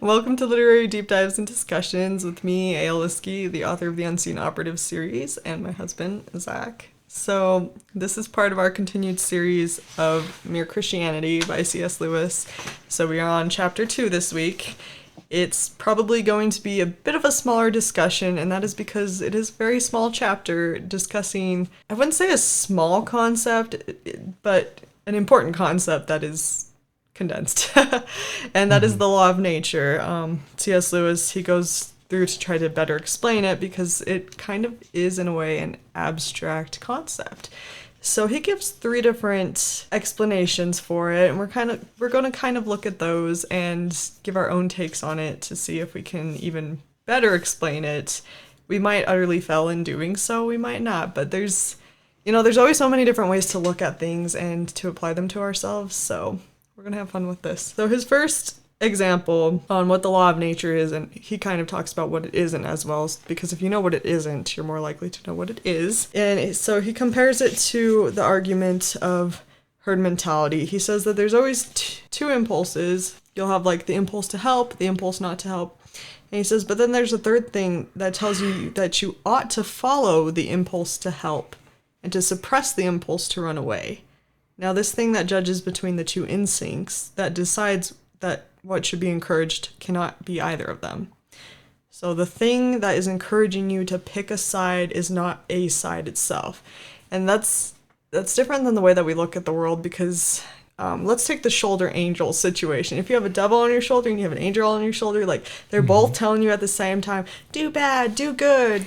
Welcome to Literary Deep Dives and Discussions with me, Lieske, the author of the Unseen Operative series, and my husband, Zach. So, this is part of our continued series of Mere Christianity by C.S. Lewis. So, we are on chapter 2 this week. It's probably going to be a bit of a smaller discussion, and that is because it is a very small chapter discussing, I wouldn't say a small concept, but an important concept that is condensed. And that is the law of nature. C.S. Lewis, he goes through to try to better explain it because it kind of is, in a way, an abstract concept. So he gives 3 different explanations for it, and we're going to kind of look at those and give our own takes on it to see if we can even better explain it. We might utterly fail in doing so, we might not, but there's always so many different ways to look at things and to apply them to ourselves, so we're going to have fun with this. So his first example on what the law of nature is, and he kind of talks about what it isn't as well, because if you know what it isn't, you're more likely to know what it is. And so he compares it to the argument of herd mentality. He says that there's always 2 impulses. You'll have like the impulse to help, the impulse not to help. And he says, but then there's a third thing that tells you that you ought to follow the impulse to help and to suppress the impulse to run away. Now, this thing that judges between the 2 instincts, that decides that what should be encouraged, cannot be either of them. So the thing that is encouraging you to pick a side is not a side itself. And that's different than the way that we look at the world, because let's take the shoulder angel situation. If you have a devil on your shoulder and you have an angel on your shoulder, like they're both telling you at the same time, do bad, do good,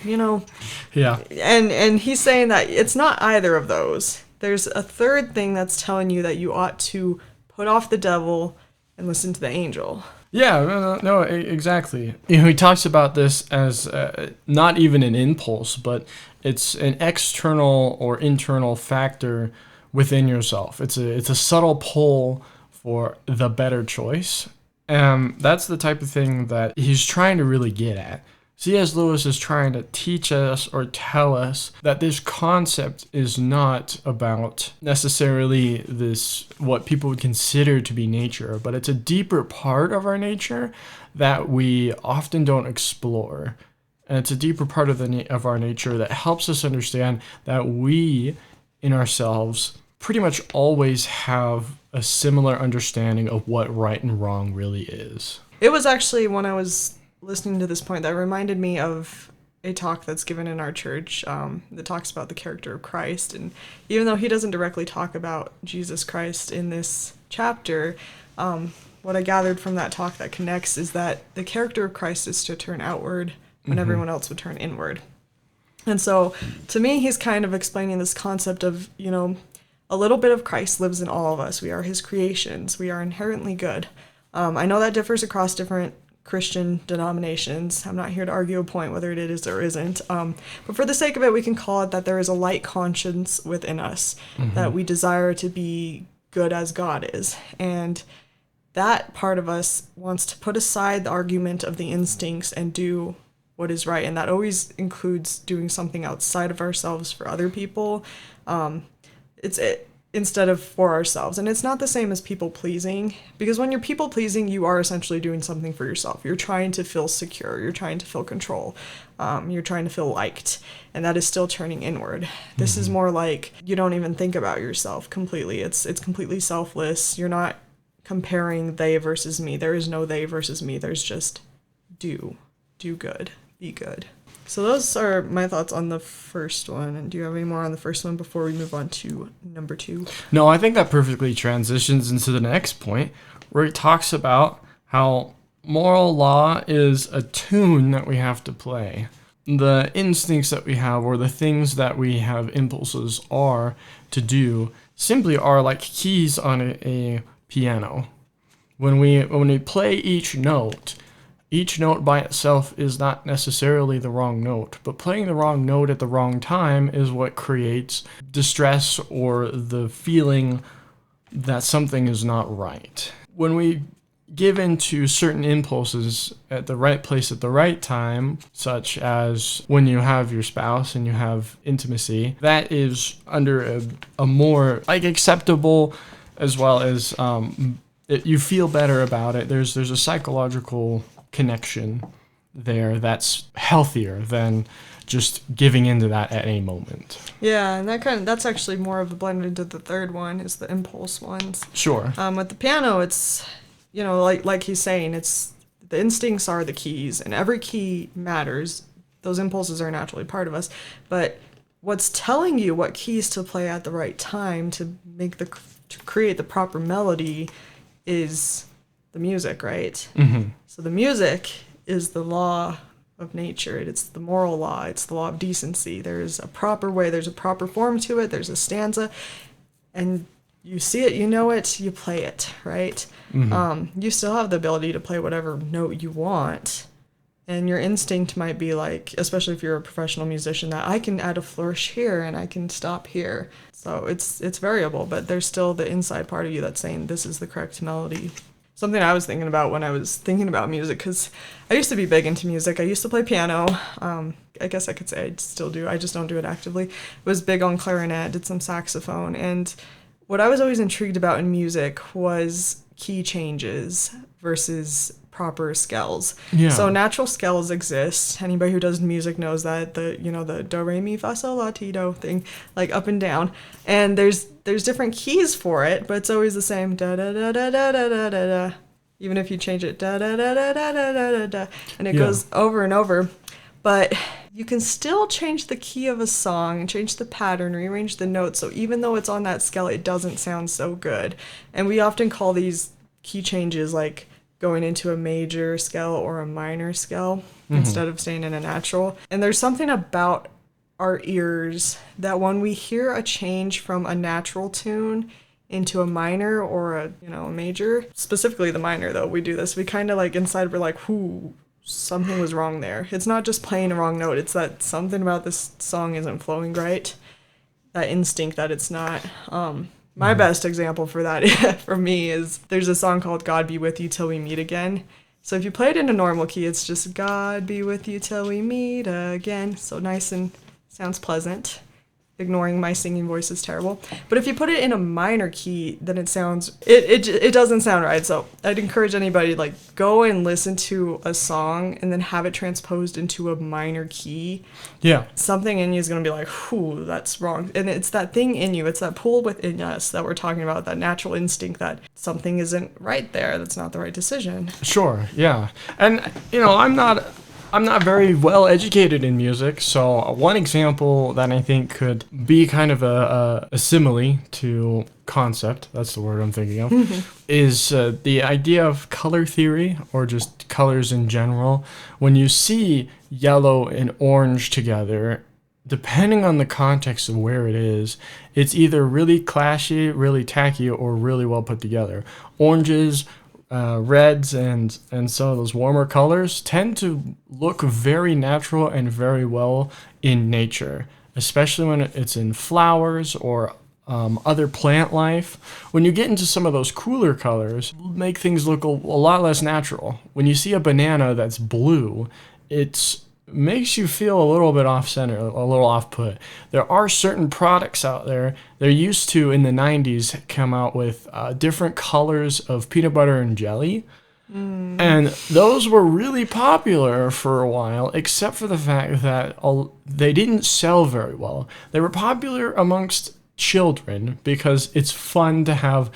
Yeah. And he's saying that it's not either of those. There's a third thing that's telling you that you ought to put off the devil and listen to the angel. Yeah, no, exactly. He talks about this as not even an impulse, but it's an external or internal factor within yourself. It's a subtle pull for the better choice. That's the type of thing that he's trying to really get at. C.S. Lewis is trying to teach us or tell us that this concept is not about necessarily this, what people would consider to be nature, but it's a deeper part of our nature that we often don't explore. And it's a deeper part of our nature that helps us understand that we, in ourselves, pretty much always have a similar understanding of what right and wrong really is. It was actually when I was listening to this point that reminded me of a talk that's given in our church that talks about the character of Christ. And even though he doesn't directly talk about Jesus Christ in this chapter, what I gathered from that talk that connects is that the character of Christ is to turn outward when everyone else would turn inward. And so to me, he's kind of explaining this concept of, a little bit of Christ lives in all of us. We are his creations. We are inherently good. I know that differs across different Christian denominations. I'm not here to argue a point whether it is or isn't. But for the sake of it, we can call it that there is a light conscience within us, that we desire to be good as God is. And that part of us wants to put aside the argument of the instincts and do what is right. And that always includes doing something outside of ourselves for other people. Instead of for ourselves. And it's not the same as people pleasing, because when you're people pleasing, you are essentially doing something for yourself. You're trying to feel secure. You're trying to feel control. You're trying to feel liked. And that is still turning inward. This is more like you don't even think about yourself completely. It's completely selfless. You're not comparing they versus me. There is no they versus me. There's just do good, be good. So those are my thoughts on the first one. And do you have any more on the first one before we move on to number 2? No, I think that perfectly transitions into the next point, where he talks about how moral law is a tune that we have to play. The instincts that we have, or the things that we have impulses are to do, simply are like keys on a piano. When we play each note by itself is not necessarily the wrong note, but playing the wrong note at the wrong time is what creates distress or the feeling that something is not right. When we give in to certain impulses at the right place at the right time, such as when you have your spouse and you have intimacy, that is under a more acceptable as well as you feel better about it. There's a psychological connection there that's healthier than just giving into that at any moment. Yeah, and that's actually more of the blend into the third one is the impulse ones. Sure. With the piano, it's, like he's saying, it's the instincts are the keys, and every key matters. Those impulses are naturally part of us, but what's telling you what keys to play at the right time to create the proper melody is the music, right? Mm-hmm. So the music is the law of nature. It's the moral law. It's the law of decency. There's a proper way. There's a proper form to it. There's a stanza, and you see it, you know it, you play it, right? Mm-hmm. You still have the ability to play whatever note you want, and your instinct might be like, especially if you're a professional musician, that I can add a flourish here and I can stop here. So it's variable, but there's still the inside part of you that's saying this is the correct melody. Something I was thinking about when I was thinking about music, because I used to be big into music. I used to play piano. I guess I could say I still do. I just don't do it actively. Was big on clarinet, did some saxophone. And what I was always intrigued about in music was key changes versus proper scales. Yeah. So natural scales exist. Anybody who does music knows that, the do re mi fa sol la ti do thing, like up and down. And there's different keys for it, but it's always the same da da da da da da da da da. Even if you change it da da da da da da da da da, and it goes over and over. But you can still change the key of a song and change the pattern, rearrange the notes. So even though it's on that scale, it doesn't sound so good. And we often call these key changes like going into a major scale or a minor scale instead of staying in a natural. And there's something about our ears that when we hear a change from a natural tune into a minor or a major, specifically the minor though, we do this, we kind of like inside we're like, whoo, something was wrong there. It's not just playing a wrong note, it's that something about this song isn't flowing right. That instinct that it's not. My best example for that for me is there's a song called God Be With You Till We Meet Again. So if you play it in a normal key, it's just God be with you till we meet again. So nice and sounds pleasant. Ignoring my singing voice is terrible. But if you put it in a minor key, then it doesn't sound right. So I'd encourage anybody go and listen to a song and then have it transposed into a minor key. Yeah. Something in you is going to be like, whew, that's wrong. And it's that thing in you. It's that pull within us that we're talking about, that natural instinct that something isn't right there. That's not the right decision. Sure. Yeah. And, I'm not very well educated in music, so one example that I think could be kind of a simile to concept, that's the word I'm thinking of, is the idea of color theory, or just colors in general. When you see yellow and orange together, depending on the context of where it is, it's either really clashy, really tacky, or really well put together. Oranges, reds and some of those warmer colors tend to look very natural and very well in nature, especially when it's in flowers or other plant life. When you get into some of those cooler colors, make things look a lot less natural. When you see a banana that's blue, it makes you feel a little bit off center, a little off put. There are certain products out there, they used to in the 90s come out with different colors of peanut butter and jelly. And those were really popular for a while, except for the fact that they didn't sell very well. They were popular amongst children because it's fun to have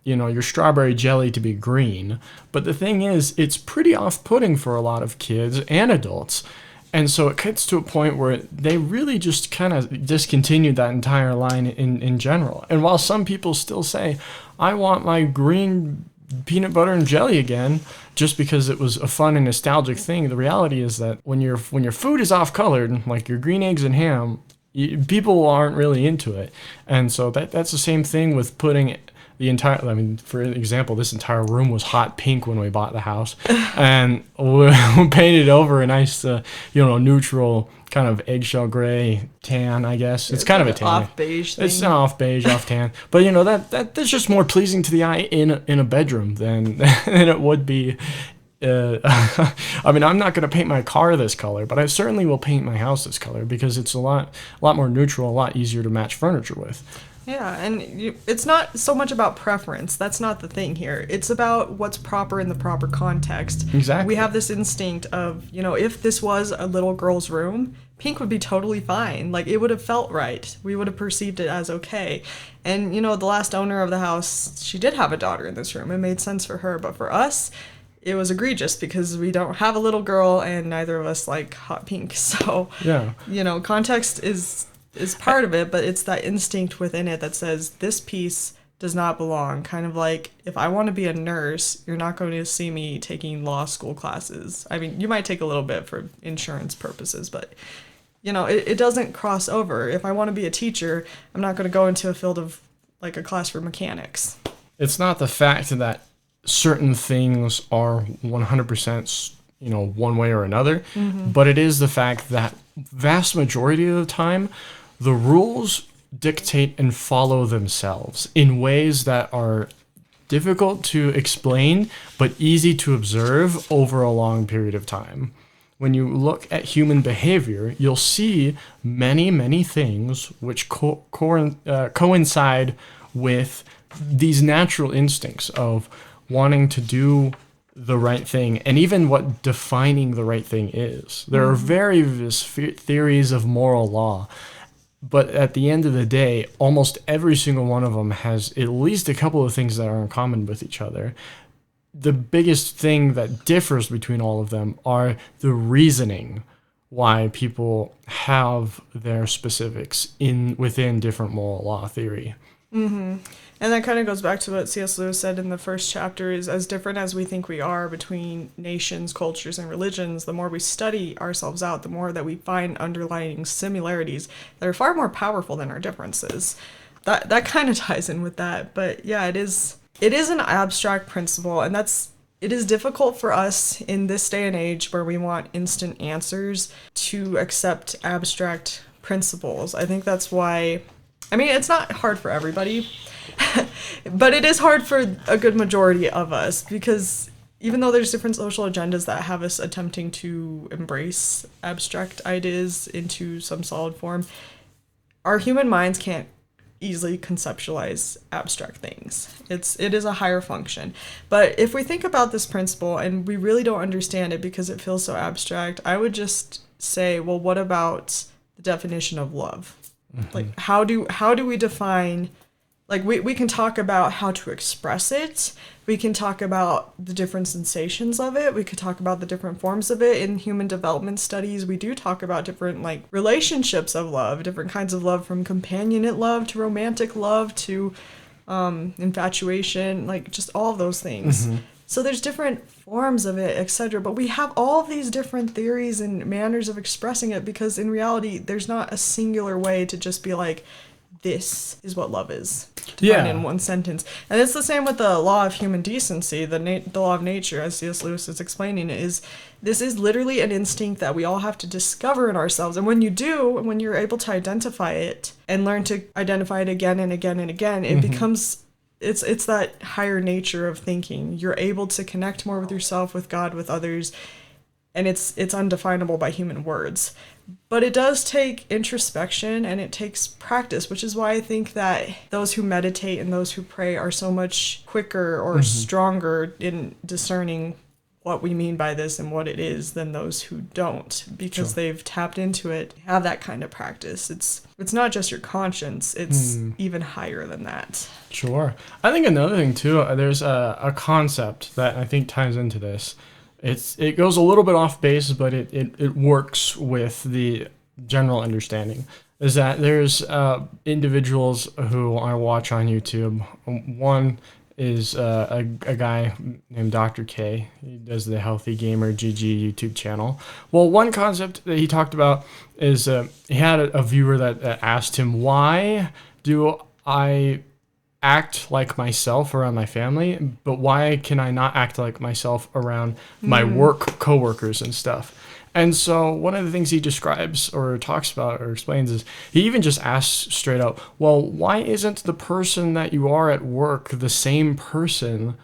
your strawberry jelly to be green. But the thing is, it's pretty off-putting for a lot of kids and adults. And so it gets to a point where they really just kind of discontinued that entire line in general. And while some people still say, I want my green peanut butter and jelly again, just because it was a fun and nostalgic thing, the reality is that when your food is off-colored, like your green eggs and ham, people aren't really into it. And so that's the same thing with putting for example, this entire room was hot pink when we bought the house, and we painted over a nice, neutral kind of eggshell gray tan, I guess. It's kind of a tan. Off beige thing. It's an off beige, off tan. But that's just more pleasing to the eye in a bedroom than it would be. I'm not going to paint my car this color, but I certainly will paint my house this color because it's a lot more neutral, a lot easier to match furniture with. Yeah, and it's not so much about preference. That's not the thing here. It's about what's proper in the proper context. Exactly. We have this instinct of, if this was a little girl's room, pink would be totally fine. Like, it would have felt right. We would have perceived it as okay. And, the last owner of the house, she did have a daughter in this room. It made sense for her. But for us, it was egregious because we don't have a little girl and neither of us like hot pink. So, Yeah. Context is part of it, but it's that instinct within it that says this piece does not belong. Kind of like, if I want to be a nurse, you're not going to see me taking law school classes. I mean, you might take a little bit for insurance purposes, but it doesn't cross over. If I want to be a teacher, I'm not going to go into a field of like a class for mechanics. It's not the fact that certain things are 100%, one way or another, but it is the fact that vast majority of the time, the rules dictate and follow themselves in ways that are difficult to explain, but easy to observe over a long period of time. When you look at human behavior, you'll see many, many things which coincide with these natural instincts of wanting to do the right thing, and even what defining the right thing is. There are various theories of moral law, but at the end of the day, almost every single one of them has at least a couple of things that are in common with each other. The biggest thing that differs between all of them are the reasoning why people have their specifics within different moral law theory. And that kind of goes back to what C.S. Lewis said in the first chapter, is as different as we think we are between nations, cultures, and religions, the more we study ourselves out, the more that we find underlying similarities that are far more powerful than our differences. That kind of ties in with that. But yeah, it is an abstract principle, and it is difficult for us in this day and age where we want instant answers to accept abstract principles. I think that's why, it's not hard for everybody, but it is hard for a good majority of us, because even though there's different social agendas that have us attempting to embrace abstract ideas into some solid form, our human minds can't easily conceptualize abstract things. It is a higher function. But if we think about this principle and we really don't understand it because it feels so abstract, I would just say, well, what about the definition of love? Like, how do we define, like, we can talk about how to express it. We can talk about the different sensations of it. We could talk about the different forms of it. In human development studies, we do talk about different, like, relationships of love, different kinds of love, from companionate love to romantic love to infatuation, like, just all of those things. So there's different forms of it, etc. But we have all of these different theories and manners of expressing it, because in reality, there's not a singular way to just be like, this is what love is, defined in one sentence. And it's the same with the law of human decency, the law of nature, as C.S. Lewis is explaining it, this is literally an instinct that we all have to discover in ourselves. And when you do, when you're able to identify it and learn to identify it again and again and again, it becomes, it's that higher nature of thinking. You're able to connect more with yourself, with God, with others, and it's undefinable by human words. But it does take introspection and it takes practice, which is why I think that those who meditate and those who pray are so much quicker or stronger in discerning what we mean by this and what it is than those who don't, because they've tapped into it, have that kind of practice. It's not just your conscience, it's even higher than that. Sure. I think another thing too, there's a concept that I think ties into this. It goes a little bit off base, but it works with the general understanding. Is that there's individuals who I watch on YouTube. One is a guy named Dr. K. He does the Healthy Gamer GG YouTube channel. Well, one concept that he talked about is he had a viewer that asked him, why do I act like myself around my family, but why can I not act like myself around my work coworkers and stuff? And so one of the things he describes or talks about or explains is he even just asks straight out, well, why isn't the person that you are at work the same person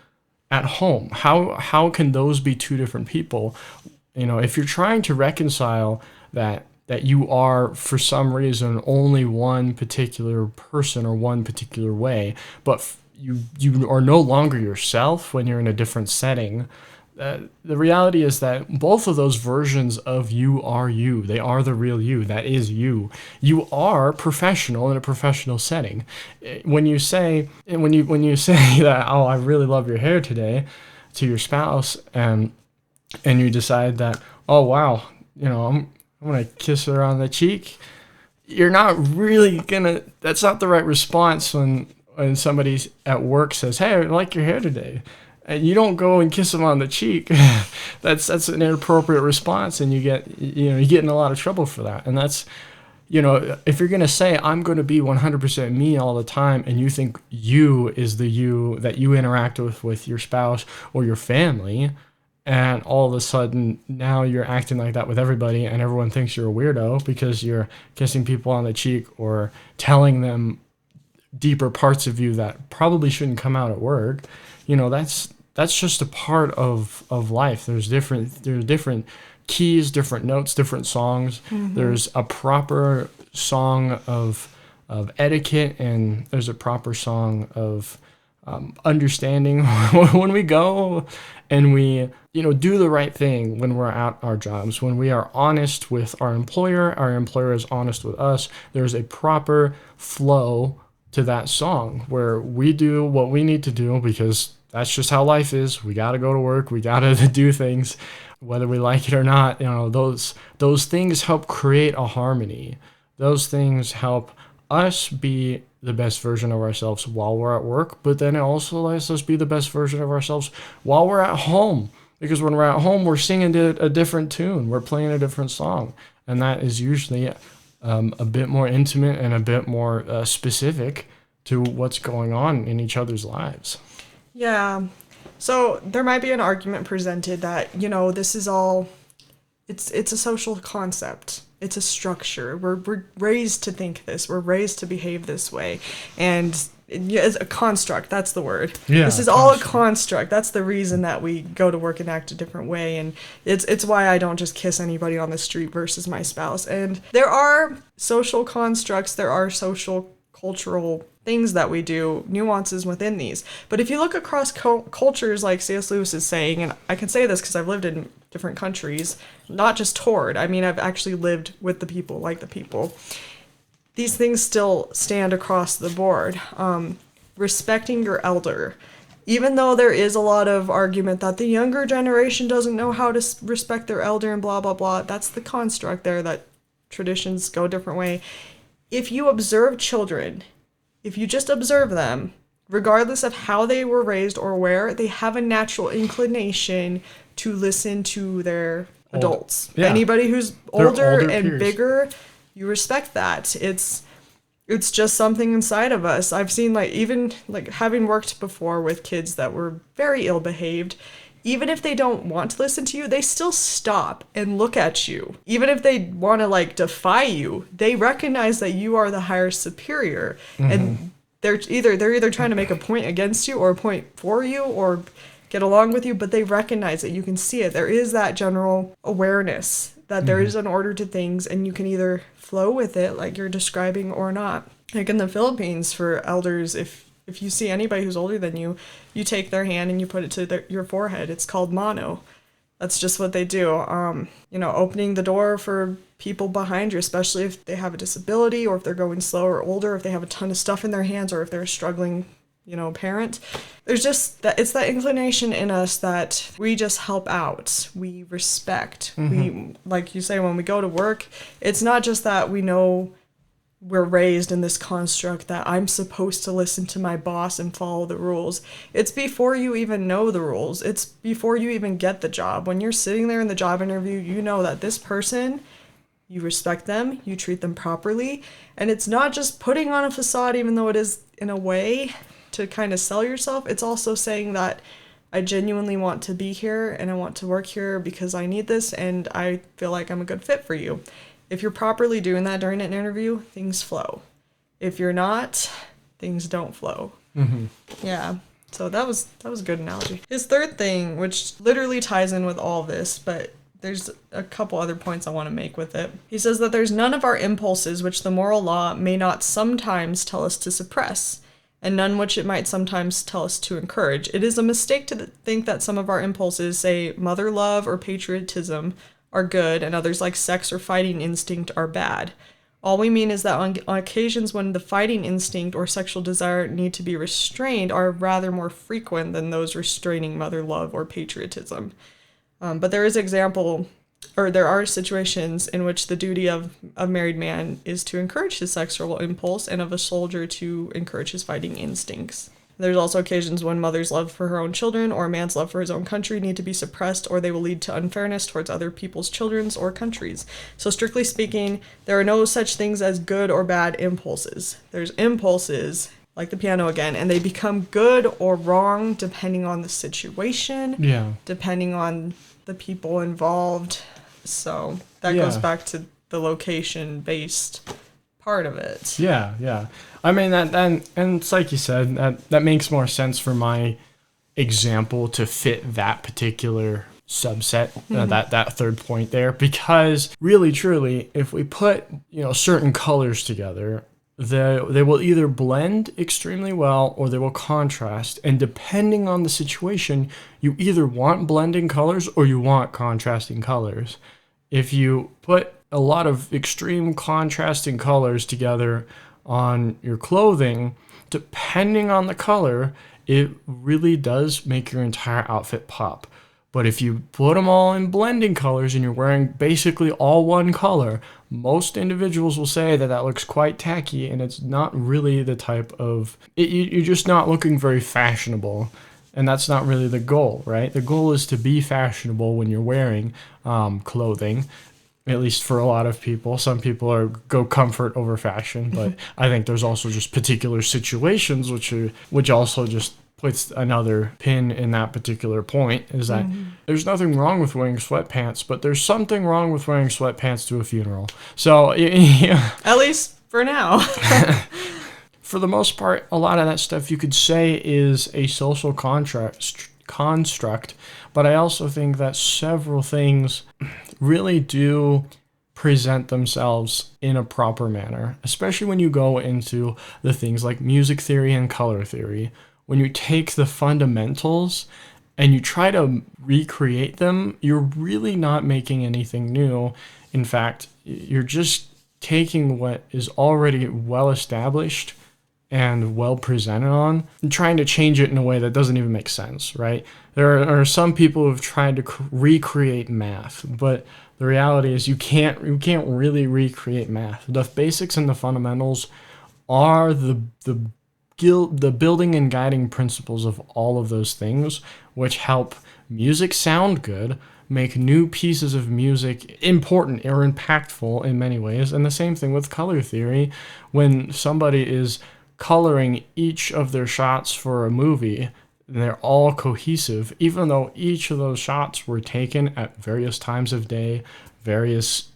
at home? How can those be two different people? If you're trying to reconcile that that you are, for some reason, only one particular person or one particular way, but you are no longer yourself when you're in a different setting. The reality is that both of those versions of you are you. They are the real you. That is you. You are professional in a professional setting. When you say that, oh, I really love your hair today, to your spouse, and you decide that, oh wow, I'm gonna kiss her on the cheek, you're not really gonna. That's not the right response when somebody at work says, hey, I like your hair today. And you don't go and kiss them on the cheek. That's an inappropriate response, and you get in a lot of trouble for that. And that's, if you're gonna say I'm gonna be 100% me all the time, and you think you is the you that you interact with your spouse or your family, and all of a sudden now you're acting like that with everybody, and everyone thinks you're a weirdo because you're kissing people on the cheek or telling them deeper parts of you that probably shouldn't come out at work. That's just a part of life. There's different keys, different notes, different songs. Mm-hmm. There's a proper song of etiquette, and there's a proper song of understanding when we go and we do the right thing when we're at our jobs. When we are honest with our employer is honest with us. There's a proper flow to that song where we do what we need to do, because that's just how life is. We got to go to work. We got to do things, whether we like it or not. Those things help create a harmony. Those things help us be the best version of ourselves while we're at work, but then it also lets us be the best version of ourselves while we're at home. Because when we're at home, we're singing a different tune. We're playing a different song. And that is usually a bit more intimate and a bit more specific to what's going on in each other's lives. Yeah. So there might be an argument presented that, this is all, it's a social concept. It's a structure. We're raised to think this. We're raised to behave this way. And it's a construct. That's the word. Yeah, this is all a construct. That's the reason that we go to work and act a different way. And it's why I don't just kiss anybody on the street versus my spouse. And there are social constructs. There are social cultural things that we do, nuances within these. But if you look across cultures, like C.S. Lewis is saying, and I can say this because I've lived in different countries, not just toured. I mean, I've actually lived with the people, like the people. These things still stand across the board. Respecting your elder. Even though there is a lot of argument that the younger generation doesn't know how to respect their elder and blah, blah, blah, that's the construct there, that traditions go a different way. If you observe children, if you just observe them, regardless of how they were raised or where, they have a natural inclination to listen to their adults. Yeah. Anybody who's older and peers. Bigger, you respect that. It's just something inside of us. I've seen, even having worked before with kids that were very ill-behaved, even if they don't want to listen to you, they still stop and look at you. Even if they want to defy you, they recognize that you are the higher superior. Mm-hmm. And they're either trying to make a point against you or a point for you or get along with you, but they recognize it. You can see it. There is that general awareness that there is an order to things, and you can either flow with it like you're describing or not. Like in the Philippines, for elders, if you see anybody who's older than you, you take their hand and you put it to your forehead. It's called mano. That's just what they do. Opening the door for people behind you, especially if they have a disability or if they're going slow or older, if they have a ton of stuff in their hands or if they're a struggling, parent. There's just that, it's that inclination in us that we just help out. We respect. Mm-hmm. We, like you say, when we go to work, it's not just that we know we're raised in this construct that I'm supposed to listen to my boss and follow the rules. It's before you even know the rules. It's before you even get the job. When you're sitting there in the job interview, you know that this person, you respect them, you treat them properly. And it's not just putting on a facade, even though it is in a way to kind of sell yourself. It's also saying that I genuinely want to be here and I want to work here because I need this and I feel like I'm a good fit for you. If you're properly doing that during an interview, things flow. If you're not, things don't flow. Mm-hmm. Yeah. So that was a good analogy. His third thing, which literally ties in with all this, but there's a couple other points I want to make with it. He says that there's none of our impulses which the moral law may not sometimes tell us to suppress, and none which it might sometimes tell us to encourage. It is a mistake to think that some of our impulses, say mother love or patriotism, are good, and others like sex or fighting instinct are bad. All we mean is that on occasions when the fighting instinct or sexual desire need to be restrained are rather more frequent than those restraining mother love or patriotism. But there are situations in which the duty of a married man is to encourage his sexual impulse and of a soldier to encourage his fighting instincts. There's also occasions when mother's love for her own children or a man's love for his own country need to be suppressed, or they will lead to unfairness towards other people's children's or countries. So strictly speaking, there are no such things as good or bad impulses. There's impulses, like the piano again, and they become good or wrong depending on the situation, depending on the people involved. So that goes back to the location-based part of it. Yeah. I mean, that and it's like you said, that makes more sense for my example to fit that particular subset, that third point there, because really, truly, if we put, certain colors together, they will either blend extremely well or they will contrast. And depending on the situation, you either want blending colors or you want contrasting colors. If you put a lot of extreme contrasting colors together on your clothing, depending on the color, it really does make your entire outfit pop. But if you put them all in blending colors and you're wearing basically all one color, most individuals will say that looks quite tacky, and it's not really the type of... You're just not looking very fashionable, and that's not really the goal, right? The goal is to be fashionable when you're wearing clothing, at least for a lot of people. Some people go comfort over fashion, but I think there's also just particular situations which also just puts another pin in that particular point, is that there's nothing wrong with wearing sweatpants, but there's something wrong with wearing sweatpants to a funeral. So, at least for now. For the most part, a lot of that stuff you could say is a social construct, but I also think that several things really do present themselves in a proper manner, especially when you go into the things like music theory and color theory. When you take the fundamentals and you try to recreate them, you're really not making anything new. In fact, you're just taking what is already well established and well presented on and trying to change it in a way that doesn't even make sense, right? There are some people who've tried to recreate math, but the reality is you can't really recreate math. The basics and the fundamentals are the building and guiding principles of all of those things, which help music sound good, make new pieces of music important or impactful in many ways. And the same thing with color theory. When somebody is coloring each of their shots for a movie, they're all cohesive, even though each of those shots were taken at various times of day, various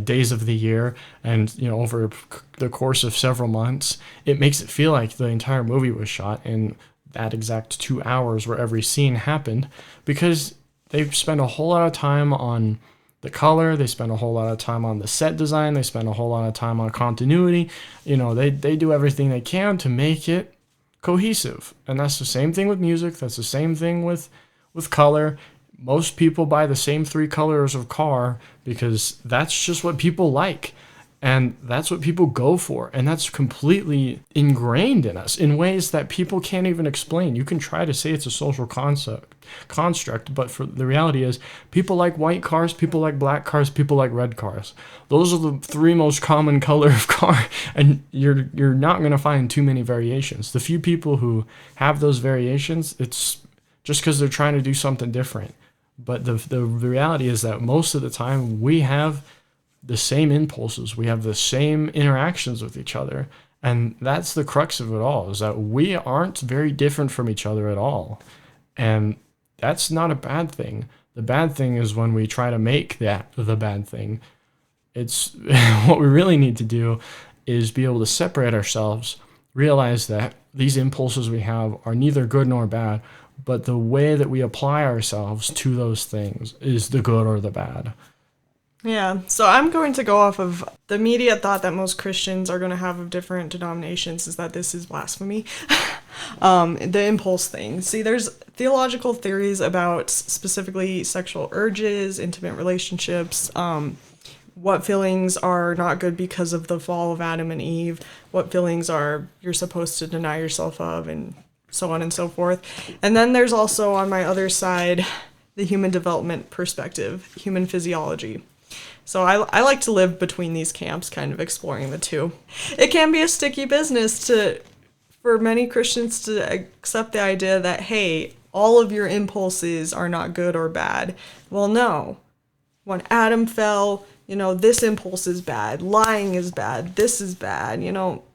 days of the year, and over the course of several months. It makes it feel like the entire movie was shot in that exact 2 hours where every scene happened, because they spend a whole lot of time on the color, they spend a whole lot of time on the set design, they spend a whole lot of time on continuity. They do everything they can to make it cohesive. And that's the same thing with music, that's the same thing with color. Most people buy the same 3 colors of car because that's just what people like. And that's what people go for. And that's completely ingrained in us in ways that people can't even explain. You can try to say it's a social construct, but for the reality is people like white cars, people like black cars, people like red cars. Those are the 3 most common color of car. And you're not going to find too many variations. The few people who have those variations, it's just because they're trying to do something different. But the reality is that most of the time we have the same impulses, we have the same interactions with each other, and that's the crux of it all, is that we aren't very different from each other at all. And that's not a bad thing. The bad thing is when we try to make that the bad thing. It's what we really need to do is be able to separate ourselves, realize that these impulses we have are neither good nor bad, but the way that we apply ourselves to those things is the good or the bad. Yeah, so I'm going to go off of the immediate thought that most Christians are going to have of different denominations is that this is blasphemy. The impulse thing. See, there's theological theories about specifically sexual urges, intimate relationships, what feelings are not good because of the fall of Adam and Eve, what feelings are you're supposed to deny yourself of, and so on and so forth. And then there's also on my other side the human development perspective, human physiology. So I like to live between these camps, kind of exploring the two. It can be a sticky business for many Christians to accept the idea that, hey, all of your impulses are not good or bad. Well, no. When Adam fell, this impulse is bad, lying is bad, this is bad.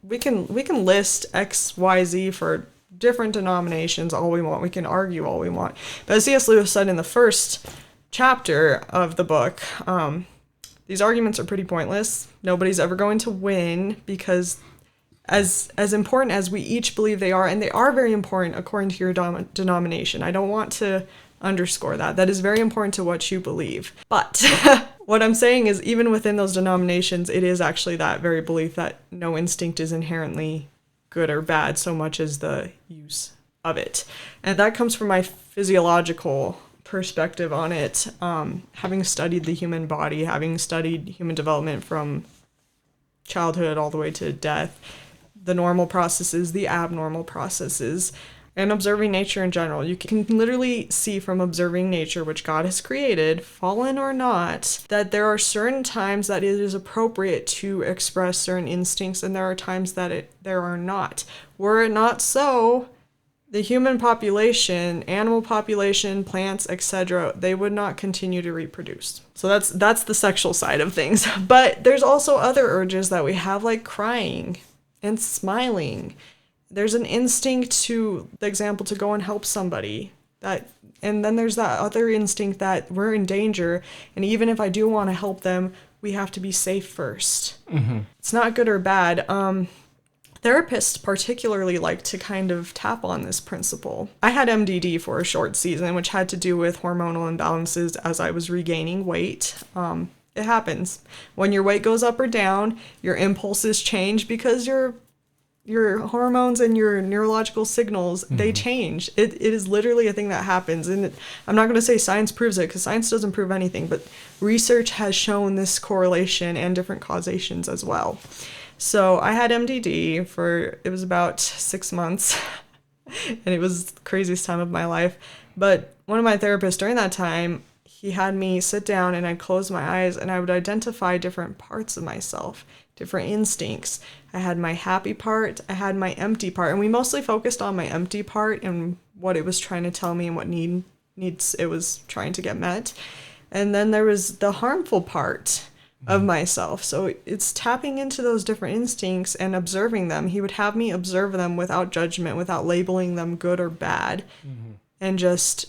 We can list X, Y, Z for different denominations all we want. We can argue all we want. But as C.S. Lewis said in the first chapter of the book, these arguments are pretty pointless. Nobody's ever going to win because as important as we each believe they are, and they are very important according to your denomination. I don't want to underscore that. That is very important to what you believe. But what I'm saying is even within those denominations, it is actually that very belief that no instinct is inherently good or bad so much as the use of it. And that comes from my physiological perspective on it, having studied the human body, having studied human development from childhood all the way to death, the normal processes, the abnormal processes, and observing nature in general. You can literally see from observing nature, which God has created, fallen or not, that there are certain times that it is appropriate to express certain instincts, and there are times that there are not. Were it not so, the human population, animal population, plants, etc., they would not continue to reproduce. So that's the sexual side of things. But there's also other urges that we have, like crying and smiling. There's an instinct to, the example, to go and help somebody. And then there's that other instinct that we're in danger, and even if I do want to help them, we have to be safe first. Mm-hmm. It's not good or bad. Therapists particularly like to kind of tap on this principle. I had MDD for a short season, which had to do with hormonal imbalances as I was regaining weight. It happens. When your weight goes up or down, your impulses change because your hormones and your neurological signals, they change. It is literally a thing that happens. And I'm not going to say science proves it, because science doesn't prove anything, but research has shown this correlation and different causations as well. So I had MDD it was about 6 months, and it was the craziest time of my life. But one of my therapists during that time, he had me sit down and I'd close my eyes and I would identify different parts of myself, different instincts. I had my happy part, I had my empty part, and we mostly focused on my empty part and what it was trying to tell me and what needs it was trying to get met. And then there was the harmful part of myself. So it's tapping into those different instincts and observing them. He would have me observe them without judgment, without labeling them good or bad, and just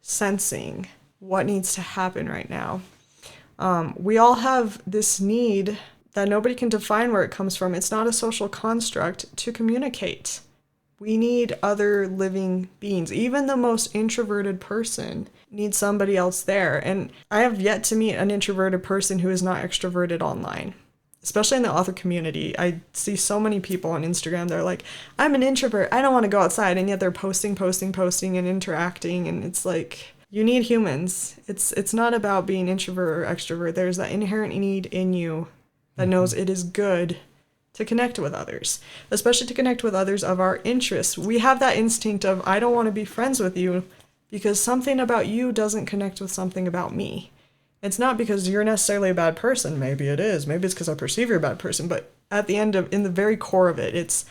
sensing what needs to happen right now. We all have this need that nobody can define where it comes from. It's not a social construct to communicate. We need other living beings. Even the most introverted person needs somebody else there. And I have yet to meet an introverted person who is not extroverted online, especially in the author community. I see so many people on Instagram. They're like, I'm an introvert, I don't want to go outside. And yet they're posting and interacting. And it's like, you need humans. It's not about being introvert or extrovert. There's that inherent need in you that knows it is good to connect with others, especially to connect with others of our interests. We have that instinct of, I don't want to be friends with you because something about you doesn't connect with something about me. It's not because you're necessarily a bad person. Maybe it is. Maybe it's because I perceive you're a bad person. But in the very core of it, it's,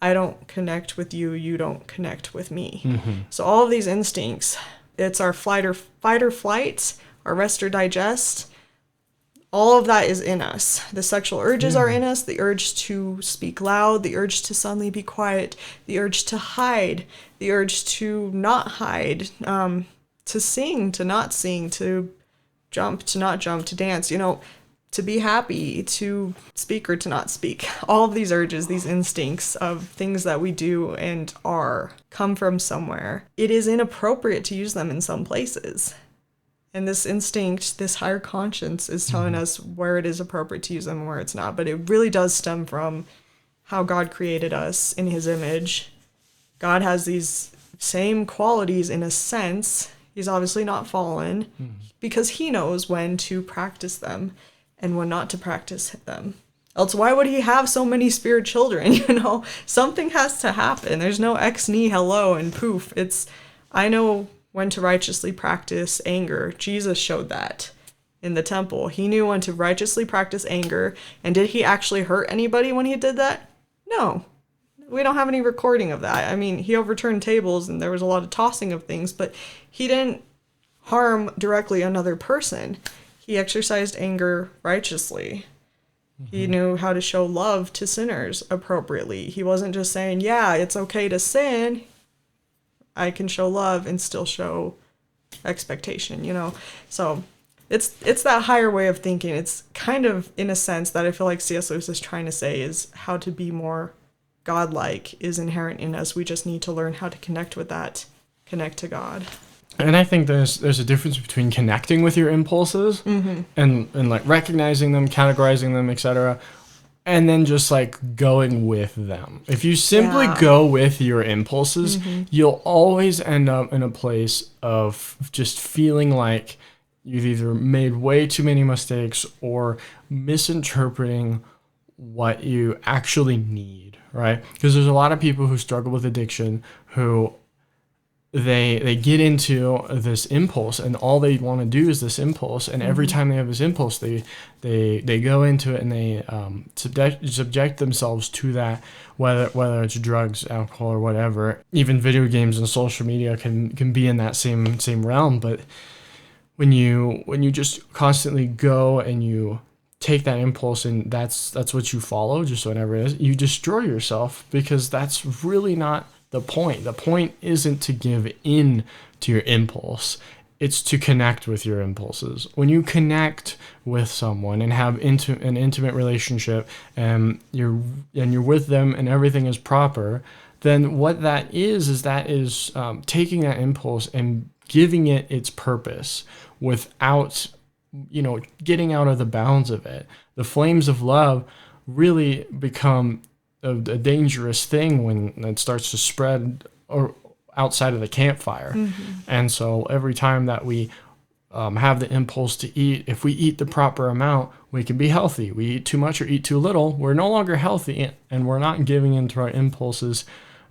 I don't connect with you, you don't connect with me. So all of these instincts, it's our fight or flight, our rest or digest. All of that is in us. The sexual urges are in us, the urge to speak loud, the urge to suddenly be quiet, the urge to hide, the urge to not hide, to sing, to not sing, to jump, to not jump, to dance, to be happy, to speak or to not speak. All of these urges, these instincts of things that we do and are, come from somewhere. It is inappropriate to use them in some places. And this instinct, this higher conscience is telling us where it is appropriate to use them and where it's not. But it really does stem from how God created us in his image. God has these same qualities in a sense. He's obviously not fallen because he knows when to practice them and when not to practice them. Else, why would he have so many spirit children? Something has to happen. There's no ex nihilo and poof. I know when to righteously practice anger. Jesus showed that in the temple. He knew when to righteously practice anger. And did he actually hurt anybody when he did that? No. We don't have any recording of that. I mean, he overturned tables and there was a lot of tossing of things, but he didn't harm directly another person. He exercised anger righteously. He knew how to show love to sinners appropriately. He wasn't just saying, yeah, it's okay to sin. I can show love and still show expectation, So it's that higher way of thinking. It's kind of, in a sense, that I feel like C.S. Lewis is trying to say is how to be more godlike is inherent in us. We just need to learn how to connect with that, connect to God. And I think there's a difference between connecting with your impulses and like recognizing them, categorizing them, etc., and then just like going with them. If you simply go with your impulses, you'll always end up in a place of just feeling like you've either made way too many mistakes or misinterpreting what you actually need, right? Because there's a lot of people who struggle with addiction who they get into this impulse and all they want to do is this impulse, and every time they have this impulse they go into it and they subject themselves to that, whether it's drugs, alcohol, or whatever. Even video games and social media can be in that same realm. But when you just constantly go and you take that impulse and that's what you follow, just whatever it is, you destroy yourself, because that's really not the point. The point isn't to give in to your impulse. It's to connect with your impulses. When you connect with someone and have an intimate relationship and you're with them and everything is proper, then what that is taking that impulse and giving it its purpose without getting out of the bounds of it. The flames of love really become a dangerous thing when it starts to spread or outside of the campfire. And so every time that we have the impulse to eat, if we eat the proper amount, we can be healthy. We eat too much or eat too little, we're no longer healthy, and we're not giving into our impulses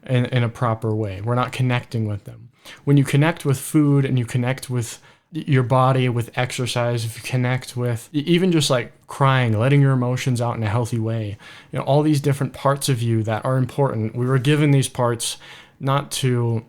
in a proper way. We're not connecting with them. When you connect with food and you connect with your body, with exercise, if you connect with even just like crying, letting your emotions out in a healthy way, all these different parts of you that are important. We were given these parts not to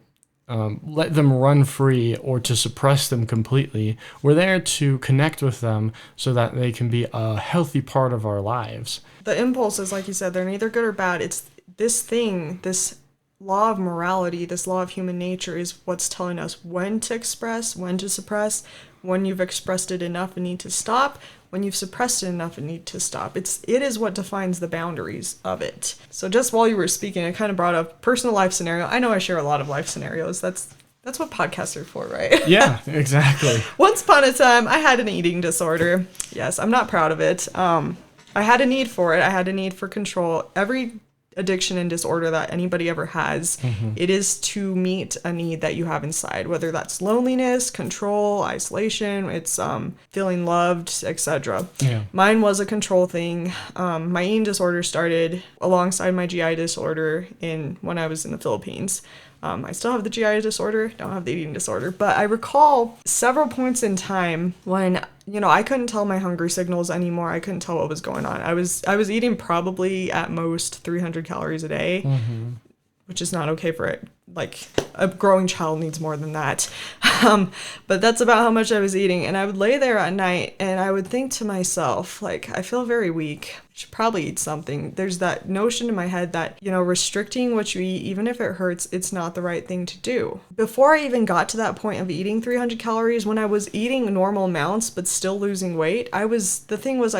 let them run free or to suppress them completely. We're there to connect with them so that they can be a healthy part of our lives. The impulses, like you said, they're neither good or bad. It's this law of morality, this law of human nature is what's telling us when to express, when to suppress, when you've expressed it enough and need to stop, when you've suppressed it enough and need to stop. It is what defines the boundaries of it. So just while you were speaking, I kind of brought up personal life scenario. I know I share a lot of life scenarios. That's what podcasts are for, right? Yeah, exactly. Once upon a time, I had an eating disorder. Yes, I'm not proud of it. I had a need for it. I had a need for control. Every addiction and disorder that anybody ever has, it is to meet a need that you have inside, whether that's loneliness, control, isolation, it's feeling loved, etc. Mine was a control thing. My eating disorder started alongside my GI disorder when I was in the Philippines. I still have the GI disorder, don't have the eating disorder, but I recall several points in time when, I couldn't tell my hunger signals anymore. I couldn't tell what was going on. I was eating probably at most 300 calories a day. which is not okay for it. Like, a growing child needs more than that. But that's about how much I was eating. And I would lay there at night and I would think to myself, like, I feel very weak. I should probably eat something. There's that notion in my head that, restricting what you eat, even if it hurts, it's not the right thing to do. Before I even got to that point of eating 300 calories, when I was eating normal amounts but still losing weight, I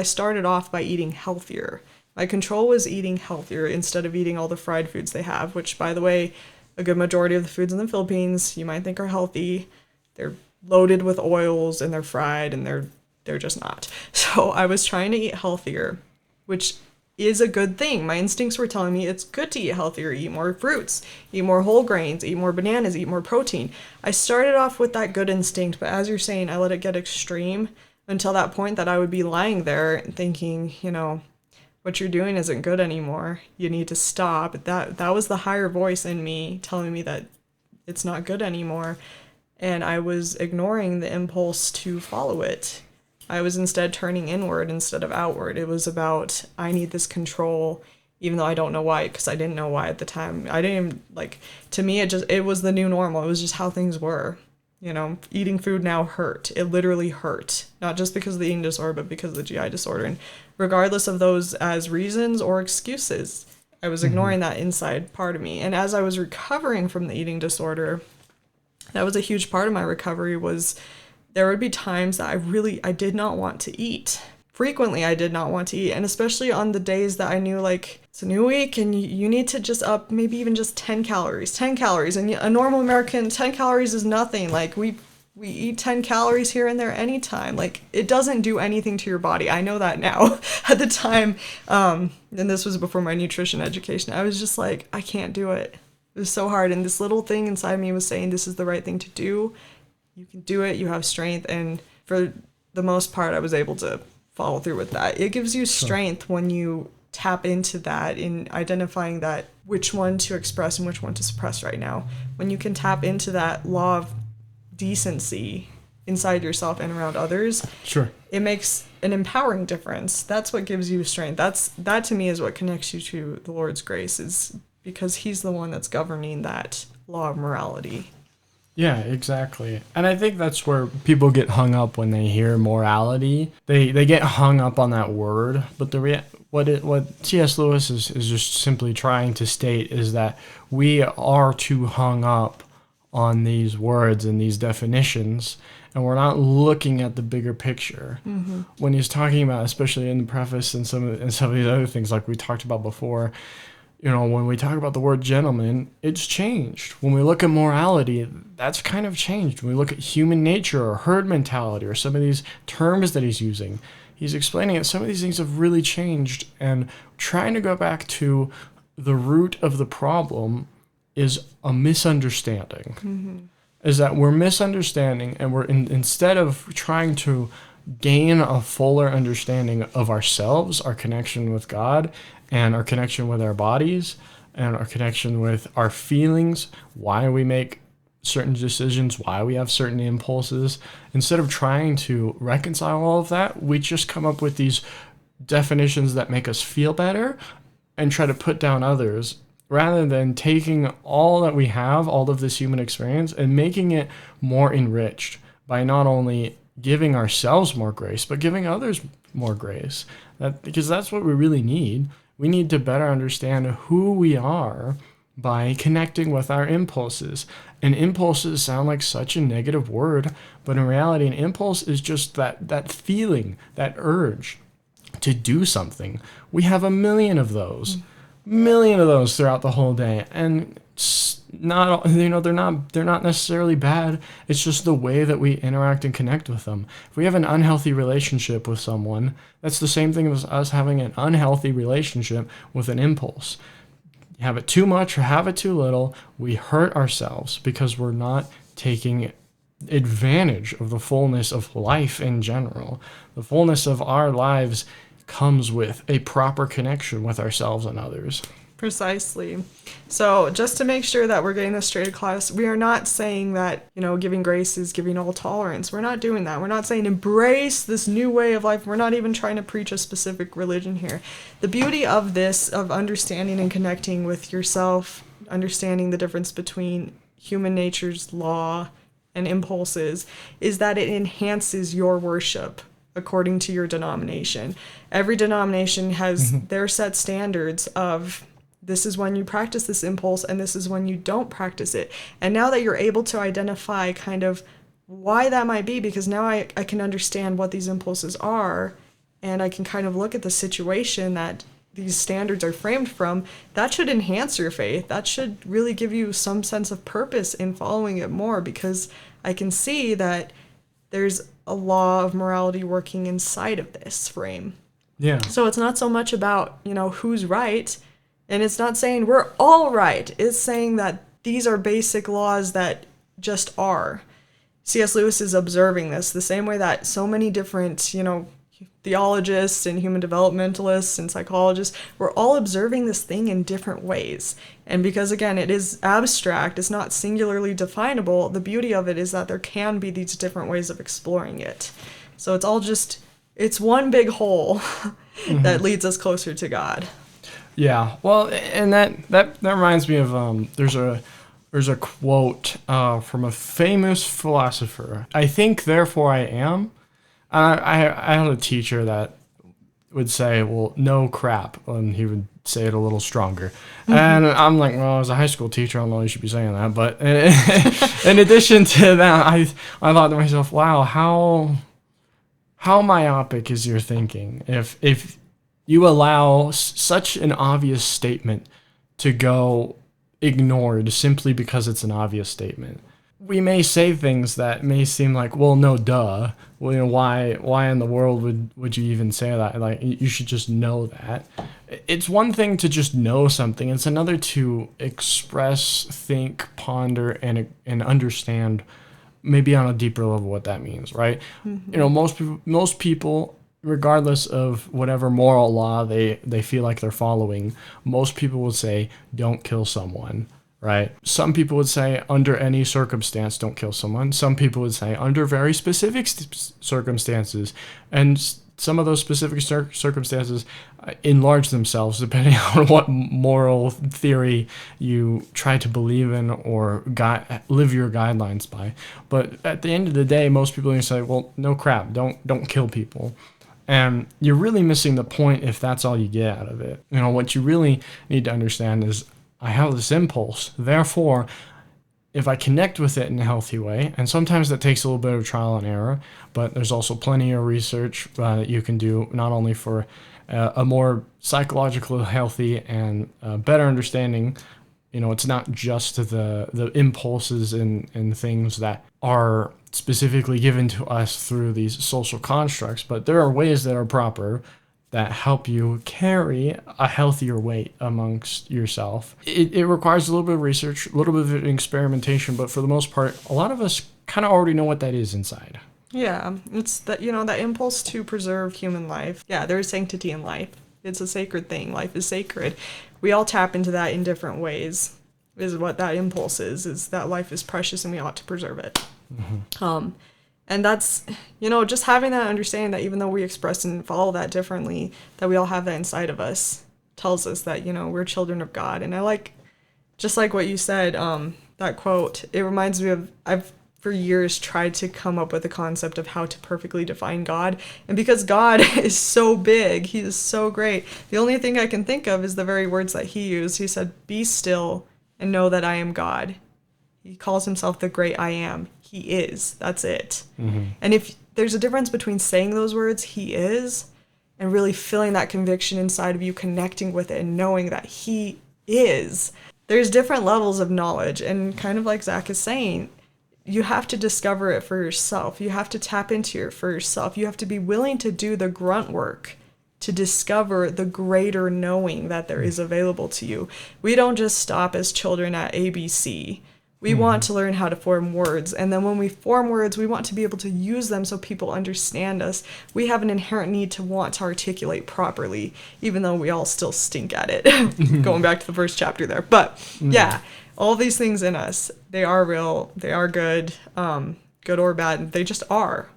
started off by eating healthier. My control was eating healthier instead of eating all the fried foods they have, which, by the way, a good majority of the foods in the Philippines you might think are healthy. They're loaded with oils and they're fried and they're just not. So I was trying to eat healthier, which is a good thing. My instincts were telling me it's good to eat healthier, eat more fruits, eat more whole grains, eat more bananas, eat more protein. I started off with that good instinct, but as you're saying, I let it get extreme until that point that I would be lying there thinking, what you're doing isn't good anymore. You need to stop. That was the higher voice in me telling me that it's not good anymore. And I was ignoring the impulse to follow it. I was instead turning inward instead of outward. It was about, I need this control, even though I don't know why, because I didn't know why at the time. I didn't to me, it was the new normal. It was just how things were. Eating food now hurt. It literally hurt. Not just because of the eating disorder, but because of the GI disorder. And regardless of those as reasons or excuses, I was ignoring that inside part of me. And as I was recovering from the eating disorder, that was a huge part of my recovery. Was there would be times that I did not want to eat. Frequently, I did not want to eat. And especially on the days that I knew, it's a new week and you need to just up maybe even just 10 calories. 10 calories. And a normal American, 10 calories is nothing. We eat 10 calories here and there anytime. It doesn't do anything to your body. I know that now. At the time, and this was before my nutrition education, I was just I can't do it. It was so hard. And this little thing inside me was saying, this is the right thing to do. You can do it. You have strength. And for the most part, I was able to follow through with that. It gives you strength when you tap into that in identifying that which one to express and which one to suppress right now. When you can tap into that law of decency inside yourself and around others, it makes an empowering difference. That's what gives you strength. That to me is what connects you to the Lord's grace, is because he's the one that's governing that law of morality. Yeah, exactly. And I think that's where people get hung up when they hear morality. They get hung up on that word, but what C.S. Lewis is just simply trying to state is that we are too hung up on these words and these definitions, and we're not looking at the bigger picture. Mm-hmm. When he's talking about, especially in the preface and some of these other things like we talked about before, when we talk about the word gentleman, it's changed. When we look at morality, that's kind of changed. When we look at human nature or herd mentality or some of these terms that he's using, he's explaining that some of these things have really changed, and trying to go back to the root of the problem is a misunderstanding. Mm-hmm. Is that we're misunderstanding, and we're instead of trying to gain a fuller understanding of ourselves, our connection with God, and our connection with our bodies, and our connection with our feelings, why we make certain decisions, why we have certain impulses. Instead of trying to reconcile all of that, we just come up with these definitions that make us feel better and try to put down others, rather than taking all that we have, all of this human experience, and making it more enriched by not only giving ourselves more grace, but giving others more grace. Because that's what we really need. We need to better understand who we are by connecting with our impulses. And impulses sound like such a negative word, but in reality, an impulse is just that feeling, that urge to do something. We have a million of those throughout the whole day, and they're not necessarily bad. It's just the way that we interact and connect with them. If we have an unhealthy relationship with someone, that's the same thing as us having an unhealthy relationship with an impulse. You have it too much or have it too little, we hurt ourselves because we're not taking advantage of the fullness of life in general. The fullness of our lives comes with a proper connection with ourselves and others. Precisely. So just to make sure that we're getting this straight across, we are not saying that, giving grace is giving all tolerance. We're not doing that. We're not saying embrace this new way of life. We're not even trying to preach a specific religion here. The beauty of this, of understanding and connecting with yourself, understanding the difference between human nature's law and impulses is that it enhances your worship according to your denomination. Every denomination has their set standards of this is when you practice this impulse and this is when you don't practice it. And now that you're able to identify kind of why that might be, because now I can understand what these impulses are, and I can kind of look at the situation that these standards are framed from, that should enhance your faith. That should really give you some sense of purpose in following it more, because I can see that there's a law of morality working inside of this frame. Yeah. So it's not so much about, who's right, and it's not saying we're all right. It's saying that these are basic laws that just are. C.S. Lewis is observing this the same way that so many different, theologists and human developmentalists and psychologists, we're all observing this thing in different ways. And because, again, it is abstract, it's not singularly definable, the beauty of it is that there can be these different ways of exploring it. So it's all just, it's one big hole that leads us closer to God. Yeah, well, and that reminds me of there's a quote from a famous philosopher. I think, therefore I am. I had a teacher that would say, well, no crap, and he would say it a little stronger. And I'm like, well, as a high school teacher, I don't know you should be saying that. But in addition to that, I thought to myself, wow, how myopic is your thinking if you allow such an obvious statement to go ignored simply because it's an obvious statement. We may say things that may seem like, well, no, duh. Well, why in the world would you even say that? Like, you should just know that. It's one thing to just know something. It's another to express, think, ponder, and understand, maybe on a deeper level, what that means, right? Most people, regardless of whatever moral law they feel like they're following, most people would say, don't kill someone, right? Some people would say, under any circumstance, don't kill someone. Some people would say, under very specific circumstances. And some of those specific circumstances enlarge themselves depending on what moral theory you try to believe in or live your guidelines by. But at the end of the day, most people are going to say, well, no crap, don't kill people. And you're really missing the point if that's all you get out of it. What you really need to understand is, I have this impulse. Therefore, if I connect with it in a healthy way, and sometimes that takes a little bit of trial and error, but there's also plenty of research that you can do, not only for a more psychologically healthy and better understanding. It's not just the impulses and things that are specifically given to us through these social constructs, but there are ways that are proper that help you carry a healthier weight amongst yourself. It requires a little bit of research, a little bit of experimentation, but for the most part, a lot of us kind of already know what that is inside. Yeah, it's that, that impulse to preserve human life. Yeah, there is sanctity in life. It's a sacred thing. Life is sacred. We all tap into that in different ways, is what that impulse is that life is precious and we ought to preserve it. And that's, just having that understanding that even though we express and follow that differently, that we all have that inside of us, tells us that, we're children of God. And I like, just like what you said, that quote, it reminds me of, I've for years tried to come up with a concept of how to perfectly define God. And because God is so big, he is so great, the only thing I can think of is the very words that he used. He said, be still and know that I am God. He calls himself the great I am. He is. That's it. And if there's a difference between saying those words, he is, and really feeling that conviction inside of you, connecting with it and knowing that he is, there's different levels of knowledge. And kind of like Zach is saying, you have to discover it for yourself. You have to tap into it for yourself. You have to be willing to do the grunt work to discover the greater knowing that there is available to you. We don't just stop as children at ABC. We want to learn how to form words. And then when we form words, we want to be able to use them so people understand us. We have an inherent need to want to articulate properly, even though we all still stink at it. Going back to the first chapter there. But yeah, all these things in us, they are real. They are good, good or bad. They just are,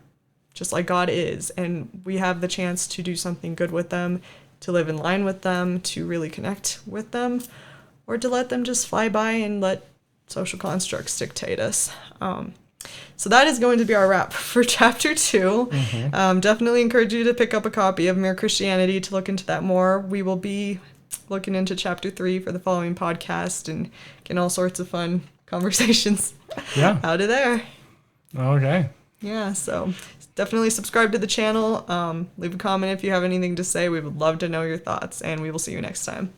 just like God is. And we have the chance to do something good with them, to live in line with them, to really connect with them. or to let them just fly by and let social constructs dictate us. So that is going to be our wrap for chapter 2. Definitely encourage you to pick up a copy of Mere Christianity to look into that more. We will be looking into chapter 3 for the following podcast and getting all sorts of fun conversations out of there. Okay. Yeah, so definitely subscribe to the channel. Leave a comment if you have anything to say. We would love to know your thoughts, and we will see you next time.